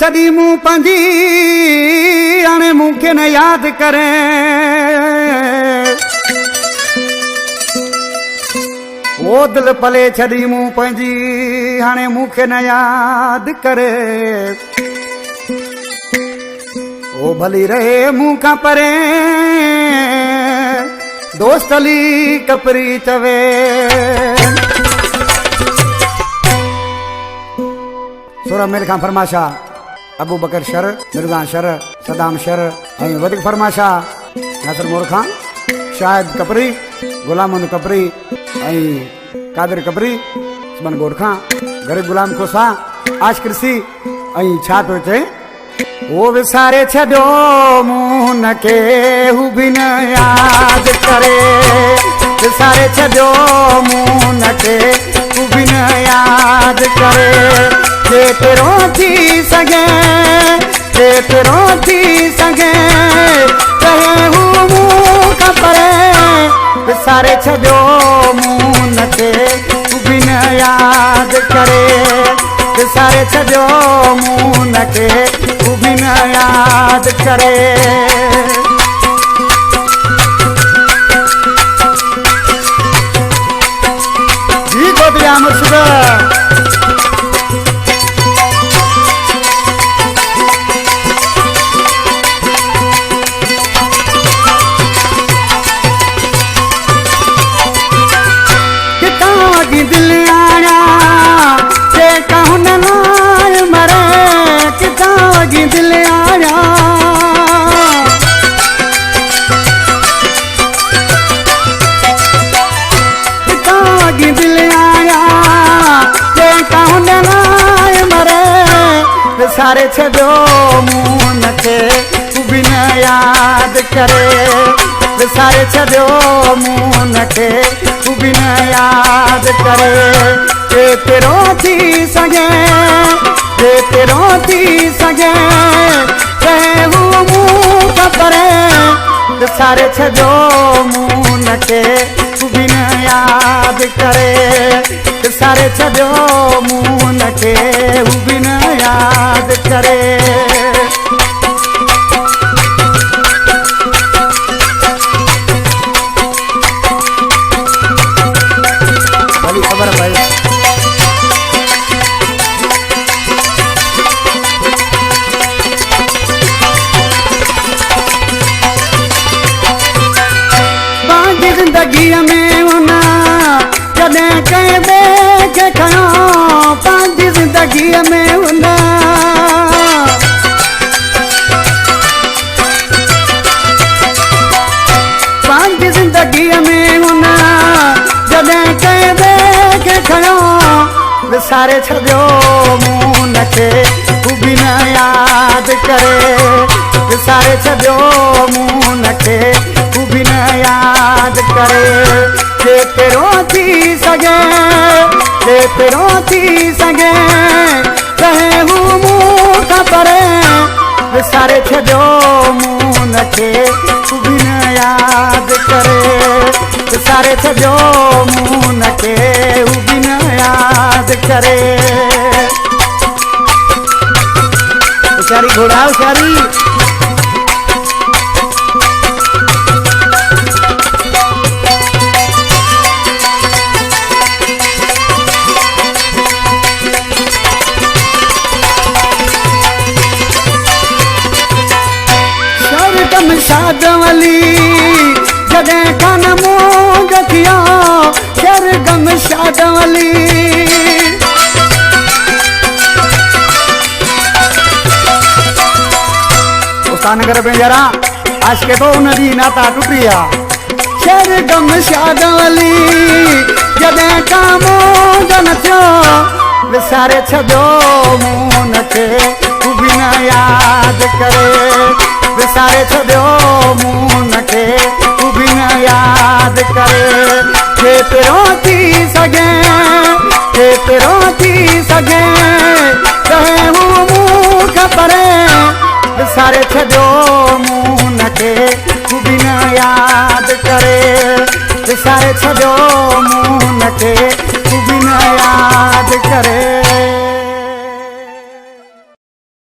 छॾी मूं पंहिंजी हाणे मूंखे न यादि करे ओ दिल पले छॾी मूं पंहिंजी हाणे मूंखे न यादि करे ओ भली रहे मूं खां परे दोस्त अली कपरी चवे सोरह मेल खां फरमाशा अबू बकर शर मिर्ज़ा शर सदाम शर ऐं वधीक फरमाशा नासिर मोर खां शाहिद कपरी गुलाम कपरी ऐं कादिर कपरी उस्मान गोर खां गरीब गुलाम कोसा आशकिरसी ऐं छा पियो चए वो विसारे छॾियो मूं न के हू बि न यादि करे विसारे छॾियो मूं न के हू बि न यादि करे जेतिरो थी सघे जेतिरो थी सघे रहे हू मूं खां परे विसारे छॾियो मूं न के हू बि न यादि करे विसारे छॾियो मूं न के हू बि न यादि करे जी गोदिया मुर्शिद दिल आया जे कहूं न मरे कितां दिल आया कितां दिल आया जे कहूं न मरे विसारे छॾियो मूं न के तूं बि न यादि करे विसारे छॾियो मूं न के तूं बि न यादि करे जेतिरो थी सघे जेतिरो थी सघे रहे हू मूं खां परे विसारे छॾियो मूं न के तूं बि न यादि करे विसारे छॾियो मूं न के हू बि न यादि करे खबर भाई पंहिंजी ज़िंदगीअ में उना जॾहिं कंहिं ॿिए खे खयो पंहिंजी ज़िंदगीअ में उना पंहिंजी ज़िंदगीअ में उना जॾहिं कंहिं ॿिए खे खयो विसारे छॾियो मूं न के तूं बि न यादि करे विसारे छॾियो मूं न के तूं बि न यादि करे जेतिरो थी सघे जेतिरो थी सघे रहे हू मूं खां परे विसारे छॾियो मूं न के तूं बि न यादि करे विसारे छॾियो मूं न के हू बि न यादि करे होशियारी घोड़ा होशियारी शरगम शादवली जॾहिं कान मूं जथिया शरगम शादवली उस्तानगर में जरा आज के तो नदी नाता टुटिया शरगम शादवली जॾहिं कामो जन थियो विसारे छॾियो मूं न के तूं बि न यादि करे विसारे छॾियो मूं न के तूं बि न यादि करे जेतिरो थी सघे जेतिरो थी सघे रहे हू मूं खां परे विसारे छॾियो मूं न के तूं बि न यादि करे विसारे छॾियो